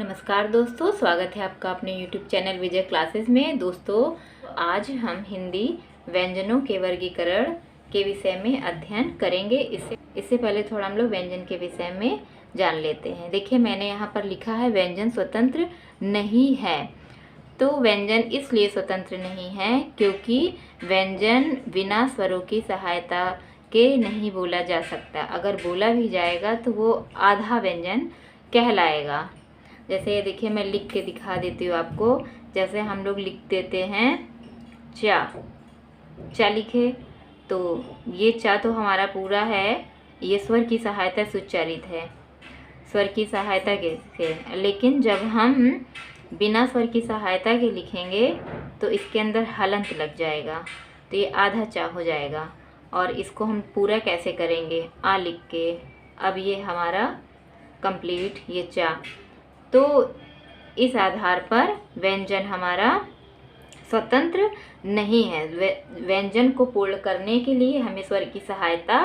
नमस्कार दोस्तों, स्वागत है आपका अपने YouTube चैनल विजय क्लासेस में। दोस्तों, आज हम हिंदी व्यंजनों के वर्गीकरण के विषय में अध्ययन करेंगे। इससे पहले थोड़ा हम लोग व्यंजन के विषय में जान लेते हैं। देखिए, मैंने यहाँ पर लिखा है व्यंजन स्वतंत्र नहीं है। तो व्यंजन इसलिए स्वतंत्र नहीं है क्योंकि व्यंजन बिना स्वरों की सहायता के नहीं बोला जा सकता। अगर बोला भी जाएगा तो वो आधा व्यंजन कहलाएगा। जैसे देखिए, मैं लिख के दिखा देती हूँ आपको। जैसे हम लोग लिख देते हैं चा लिखे, तो ये चा तो हमारा पूरा है, ये स्वर की सहायता से उच्चारित है, स्वर की सहायता से। लेकिन जब हम बिना स्वर की सहायता के लिखेंगे तो इसके अंदर हलंत लग जाएगा, तो ये आधा चा हो जाएगा। और इसको हम पूरा कैसे करेंगे? आ लिख के। अब ये हमारा कंप्लीट ये चा। तो इस आधार पर व्यंजन हमारा स्वतंत्र नहीं है। व्यंजन को पूर्ण करने के लिए हमें स्वर की सहायता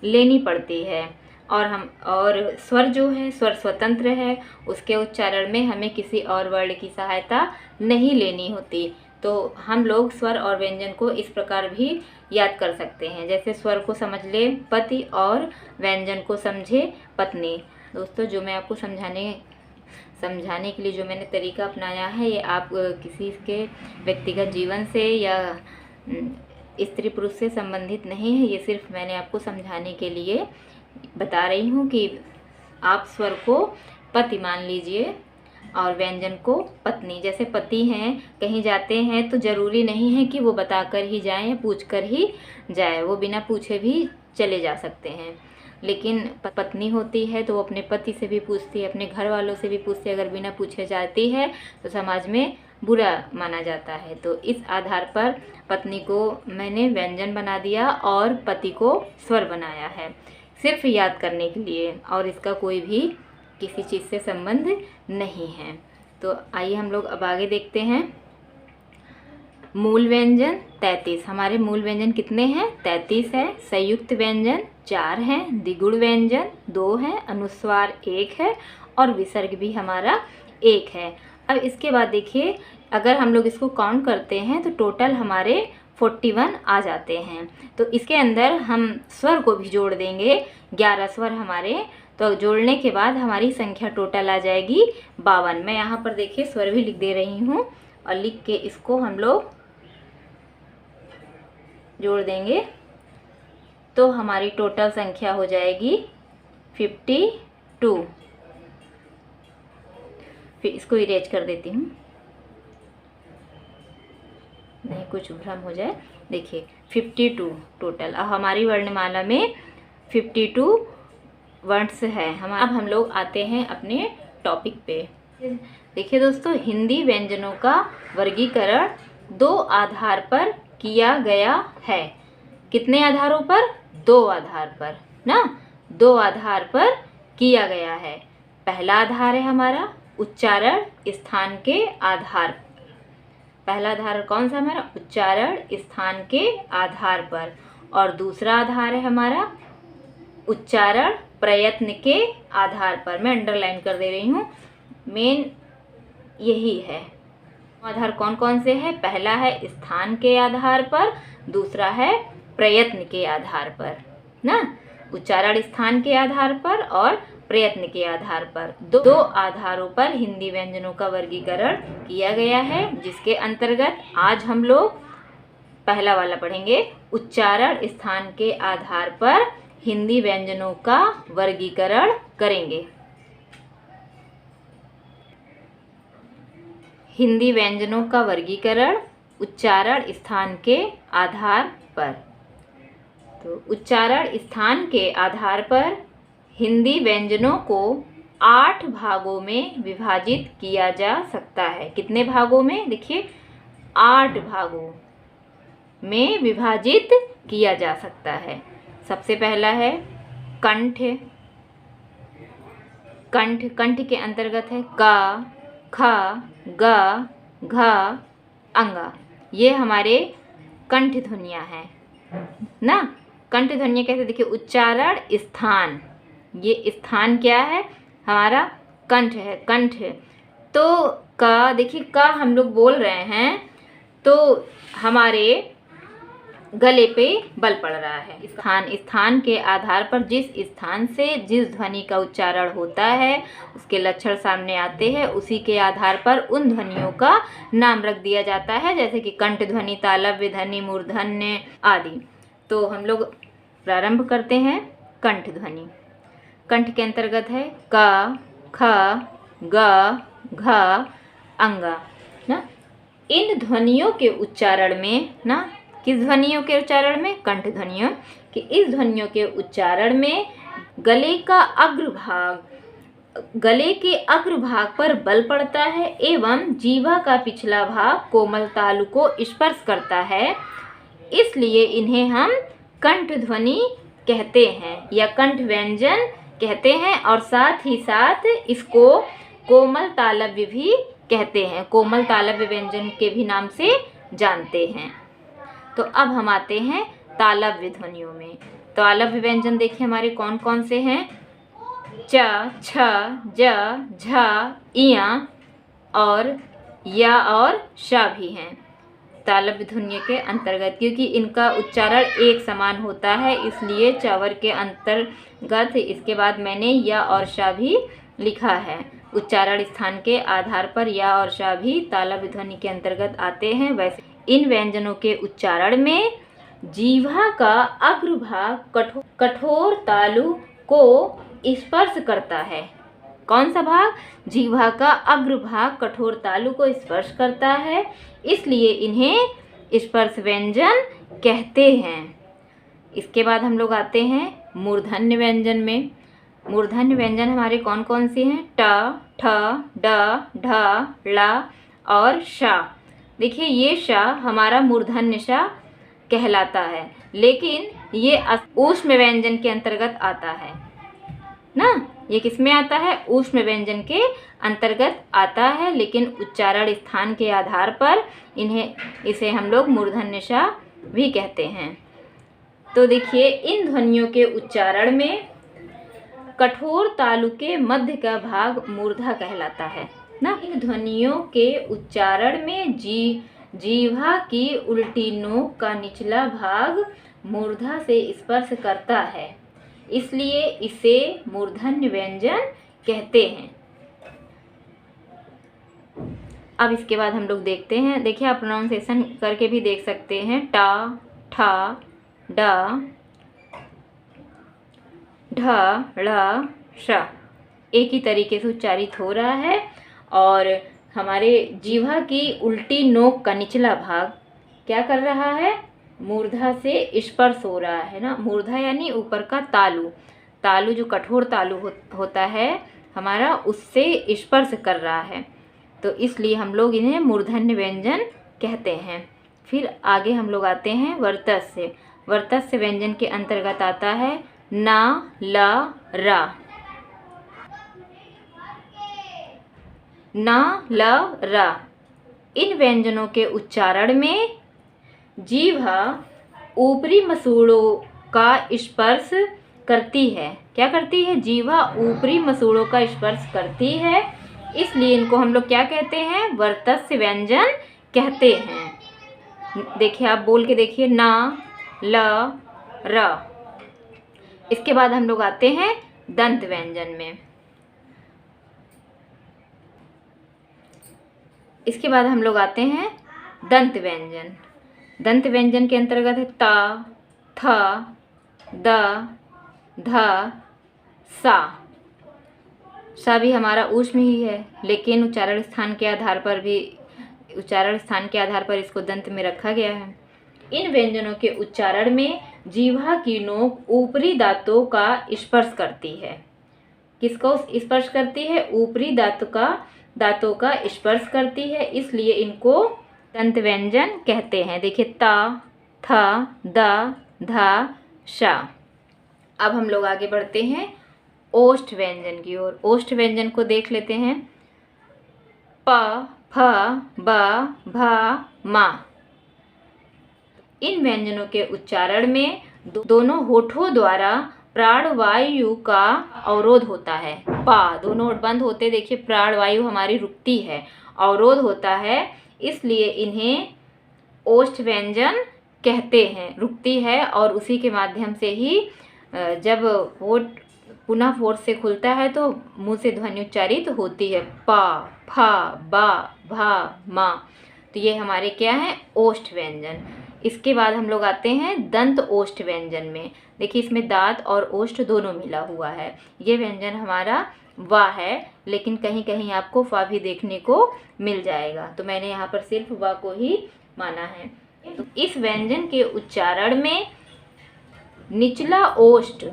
लेनी पड़ती है। और स्वर जो है, स्वर स्वतंत्र है, उसके उच्चारण में हमें किसी और वर्ण की सहायता नहीं लेनी होती। तो हम लोग स्वर और व्यंजन को इस प्रकार भी याद कर सकते हैं। जैसे स्वर को समझ ले पति और व्यंजन को समझे पत्नी। दोस्तों, जो मैं आपको समझाने के लिए जो मैंने तरीका अपनाया है, ये आप किसी के व्यक्तिगत जीवन से या स्त्री पुरुष से संबंधित नहीं है। ये सिर्फ मैंने आपको समझाने के लिए बता रही हूँ कि आप स्वर को पति मान लीजिए और व्यंजन को पत्नी। जैसे पति हैं, कहीं जाते हैं तो ज़रूरी नहीं है कि वो बताकर ही जाएं या पूछ कर ही जाए, वो बिना पूछे भी चले जा सकते हैं। लेकिन पत्नी होती है तो वो अपने पति से भी पूछती है, अपने घर वालों से भी पूछती है। अगर बिना पूछे जाती है तो समाज में बुरा माना जाता है। तो इस आधार पर पत्नी को मैंने व्यंजन बना दिया और पति को स्वर बनाया है, सिर्फ याद करने के लिए, और इसका कोई भी किसी चीज़ से संबंध नहीं है। तो आइए हम लोग अब आगे देखते हैं। मूल व्यंजन 33। हमारे मूल व्यंजन कितने हैं? 33 है। संयुक्त व्यंजन 4 हैं, द्विगुण व्यंजन 2 हैं, अनुस्वार 1 है और विसर्ग भी हमारा 1 है। अब इसके बाद देखिए, अगर हम लोग इसको काउंट करते हैं तो टोटल हमारे 41 आ जाते हैं। तो इसके अंदर हम स्वर को भी जोड़ देंगे, 11 स्वर हमारे। तो जोड़ने के बाद हमारी संख्या टोटल आ जाएगी 52। मैं यहाँ पर देखिए स्वर भी लिख दे रही हूँ, और लिख के इसको हम लोग जोड़ देंगे तो हमारी टोटल संख्या हो जाएगी 52। फिर इसको इरेज कर देती हूँ, नहीं कुछ भ्रम हो जाए। देखिए 52 टोटल। अब हमारी वर्णमाला में 52 वर्ड्स है। अब हम लोग आते हैं अपने टॉपिक पे। देखिए दोस्तों, हिंदी व्यंजनों का वर्गीकरण 2 आधार पर किया गया है। कितने आधारों पर? 2 आधार पर ना, 2 आधार पर किया गया है। पहला आधार है हमारा उच्चारण स्थान के आधार। पहला आधार कौन सा हमारा? उच्चारण स्थान के आधार पर। और दूसरा आधार है हमारा उच्चारण प्रयत्न के आधार पर। मैं अंडरलाइन कर दे रही हूँ, मेन यही है। आधार कौन कौन से हैं? पहला है स्थान के आधार पर, दूसरा है प्रयत्न के आधार पर ना। उच्चारण स्थान के आधार पर और प्रयत्न के आधार पर, दो आधारों पर हिंदी व्यंजनों का वर्गीकरण किया गया है, जिसके अंतर्गत आज हम लोग पहला वाला पढ़ेंगे। उच्चारण स्थान के आधार पर हिंदी व्यंजनों का वर्गीकरण करेंगे। हिंदी व्यंजनों का वर्गीकरण उच्चारण स्थान के आधार पर। तो उच्चारण स्थान के आधार पर हिंदी व्यंजनों को 8 भागों में विभाजित किया जा सकता है। कितने भागों में? देखिए 8 भागों में विभाजित किया जा सकता है। सबसे पहला है कंठ। कंठ के अंतर्गत है का, ख, ग, घ, अंगा। ये हमारे कंठ ध्वनियाँ हैं ना। कंठ ध्वनियाँ कैसे? देखिए, उच्चारण स्थान, ये स्थान क्या है? हमारा कंठ है। कंठ तो का देखिए का हम लोग बोल रहे हैं तो हमारे गले पे बल पड़ रहा है। स्थान के आधार पर जिस स्थान से जिस ध्वनि का उच्चारण होता है उसके लक्षण सामने आते हैं, उसी के आधार पर उन ध्वनियों का नाम रख दिया जाता है, जैसे कि कंठ ध्वनि, तालव्य ध्वनि, मूर्धन्य आदि। तो हम लोग प्रारंभ करते हैं कंठ ध्वनि। कंठ के अंतर्गत है क, ख, ग, घ, अंगा ना। इन ध्वनियों के उच्चारण में ना, किस ध्वनियों के उच्चारण में? कंठ ध्वनियों कि इस ध्वनियों के उच्चारण में गले के अग्रभाग पर बल पड़ता है एवं जीवा का पिछला भाग कोमल तालु को स्पर्श करता है, इसलिए इन्हें हम कंठ ध्वनि कहते हैं या कंठ व्यंजन कहते हैं। और साथ ही साथ इसको कोमल तालव्य भी कहते हैं, कोमल तालव्य व्यंजन के भी नाम से जानते हैं। तो अब हम आते हैं तालव्य ध्वनियों में। तालव्य व्यंजन देखिए हमारे कौन कौन से हैं? च, छ, ज, झ, इया और या और शा भी हैं तालव्य ध्वनि के अंतर्गत। क्योंकि इनका उच्चारण एक समान होता है, इसलिए चावर के अंतर्गत इसके बाद मैंने या और शा भी लिखा है। उच्चारण स्थान के आधार पर या और शा भी तालव्य ध्वनि के अंतर्गत आते हैं। वैसे इन व्यंजनों के उच्चारण में जीवा का अग्रभाग कठोर तालु को स्पर्श करता है। कौन सा भाग? जीवा का अग्रभाग कठोर तालु को स्पर्श करता है, इसलिए इन्हें स्पर्श व्यंजन कहते हैं। इसके बाद हम लोग आते हैं मूर्धन्य व्यंजन में। मूर्धन्य व्यंजन हमारे कौन कौन से हैं? ट, ठ, ड, ढ, ळ और शा। देखिए ये शा हमारा मूर्धन्य शा कहलाता है, लेकिन ये ऊष्म व्यंजन के अंतर्गत आता है ना। ये किस में आता है? ऊष्म व्यंजन के अंतर्गत आता है, लेकिन उच्चारण स्थान के आधार पर इसे हम लोग मूर्धन्य शा भी कहते हैं। तो देखिए इन ध्वनियों के उच्चारण में कठोर तालु के मध्य का भाग मूर्धा कहलाता है ना। इन ध्वनियों के उच्चारण में जीवा की उल्टी नोक का निचला भाग मूर्धा से स्पर्श करता है, इसलिए इसे मूर्धन्य व्यंजन कहते हैं। अब इसके बाद हम लोग देखते हैं, देखिए आप प्रोनाउंसिएशन करके भी देख सकते हैं। टा, ठा, डा, ढ, ळ, श एक ही तरीके से उच्चारित हो रहा है। और हमारे जीवा की उल्टी नोक का निचला भाग क्या कर रहा है? मूर्धा से स्पर्श हो रहा है ना। मूर्धा यानी ऊपर का तालु जो कठोर तालु होता है हमारा, उससे स्पर्श कर रहा है, तो इसलिए हम लोग इन्हें मूर्धन्य व्यंजन कहते हैं। फिर आगे हम लोग आते हैं वर्तस्य। वर्तस्य व्यंजन के अंतर्गत आता है ना, ला, रा। ना, ल, रा। इन व्यंजनों के उच्चारण में जीवा ऊपरी मसूड़ों का स्पर्श करती है। क्या करती है? जीवा ऊपरी मसूड़ों का स्पर्श करती है, इसलिए इनको हम लोग क्या कहते हैं? वर्तस्य व्यंजन कहते हैं। देखिए आप बोल के देखिए ना, ल, र। इसके बाद हम लोग आते हैं दंत व्यंजन में। इसके बाद हम लोग आते हैं दंत व्यंजन। दंत व्यंजन के अंतर्गत है त, थ, द, ध, सा। सा भी हमारा ऊष्म ही है, लेकिन उच्चारण स्थान के आधार पर इसको दंत में रखा गया है। इन व्यंजनों के उच्चारण में जीवा की नोक ऊपरी दांतों का स्पर्श करती है। किसको स्पर्श करती है? ऊपरी दांतों का स्पर्श करती है, इसलिए इनको दंत व्यंजन कहते हैं। देखिए त, थ, द, ध, श। अब हम लोग आगे बढ़ते हैं ओष्ठ व्यंजन की ओर। ओष्ठ व्यंजन को देख लेते हैं। प, फ, ब, भ, मा। इन व्यंजनों के उच्चारण में दोनों होठों द्वारा प्राणवायु का अवरोध होता है। पा, दोनों ओठ बंद होते, देखिए प्राणवायु हमारी रुकती है, अवरोध होता है, इसलिए इन्हें ओष्ठ व्यंजन कहते हैं। रुकती है और उसी के माध्यम से ही जब होठ पुनः फोर्स से खुलता है तो मुंह से ध्वनि उच्चारित होती है। पा, फा, बा, भा, मा। तो ये हमारे क्या है, ओष्ठ व्यंजन। इसके बाद हम लोग आते हैं दंत ओष्ठ व्यंजन में। देखिए इसमें दांत और ओष्ठ दोनों मिला हुआ है। ये व्यंजन हमारा वा है, लेकिन कहीं कहीं आपको फा भी देखने को मिल जाएगा, तो मैंने यहाँ पर सिर्फ वा को ही माना है। तो इस व्यंजन के उच्चारण में निचला ओष्ठ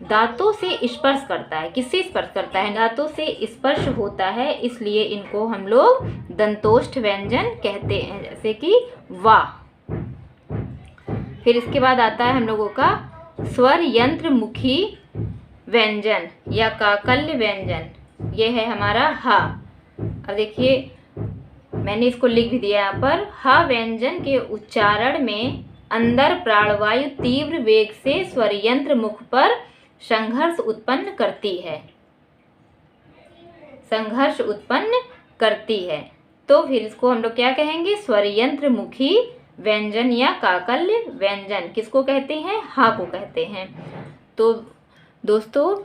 दांतों से स्पर्श करता है। किससे स्पर्श करता है, दांतों से स्पर्श होता है, इसलिए इनको हम लोग दंतोष्ठ व्यंजन कहते हैं, जैसे कि वा। फिर इसके बाद आता है हम लोगों का स्वर यंत्र मुखी व्यंजन या काकल्य व्यंजन। ये है हमारा हा। अब देखिए मैंने इसको लिख भी दिया यहाँ पर। हा व्यंजन के उच्चारण में अंदर प्राणवायु तीव्र वेग से स्वर यंत्र मुख पर संघर्ष उत्पन्न करती है, संघर्ष उत्पन्न करती है। तो फिर इसको हम लोग क्या कहेंगे, स्वर यंत्र मुखी व्यंजन या काकल्य व्यंजन। किसको कहते हैं, हा को कहते हैं। तो दोस्तों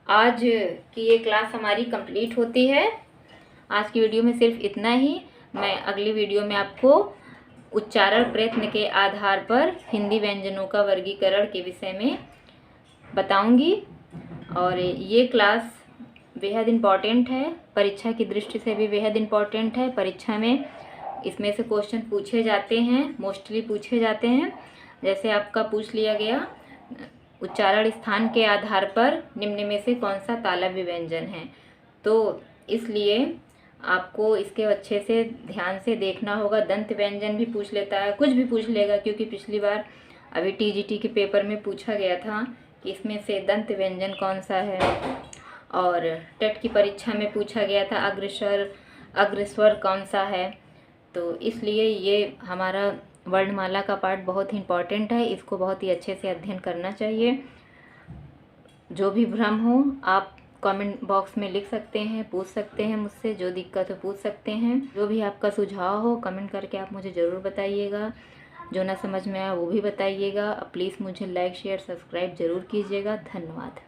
आज की ये क्लास हमारी कंप्लीट होती है। आज की वीडियो में सिर्फ इतना ही। मैं अगली वीडियो में आपको उच्चारण प्रयत्न के आधार पर हिंदी व्यंजनों का वर्गीकरण के विषय में बताऊंगी। और ये क्लास बेहद इम्पॉर्टेंट है, परीक्षा की दृष्टि से भी बेहद इम्पॉर्टेंट है। परीक्षा में इसमें से क्वेश्चन पूछे जाते हैं, मोस्टली पूछे जाते हैं। जैसे आपका पूछ लिया गया, उच्चारण स्थान के आधार पर निम्न में से कौन सा तालव्य व्यंजन है। तो इसलिए आपको इसके अच्छे से ध्यान से देखना होगा। दंत व्यंजन भी पूछ लेता है, कुछ भी पूछ लेगा, क्योंकि पिछली बार अभी टीजीटी के पेपर में पूछा गया था कि इसमें से दंत व्यंजन कौन सा है। और टेट की परीक्षा में पूछा गया था अग्रस्वर कौन सा है। तो इसलिए ये हमारा वर्णमाला का पार्ट बहुत ही इम्पॉर्टेंट है, इसको बहुत ही अच्छे से अध्ययन करना चाहिए। जो भी भ्रम हो आप कमेंट बॉक्स में लिख सकते हैं, पूछ सकते हैं मुझसे, जो दिक्कत हो पूछ सकते हैं। जो भी आपका सुझाव हो कमेंट करके आप मुझे ज़रूर बताइएगा। जो ना समझ में आया वो भी बताइएगा। प्लीज़ मुझे लाइक शेयर सब्सक्राइब ज़रूर कीजिएगा। धन्यवाद।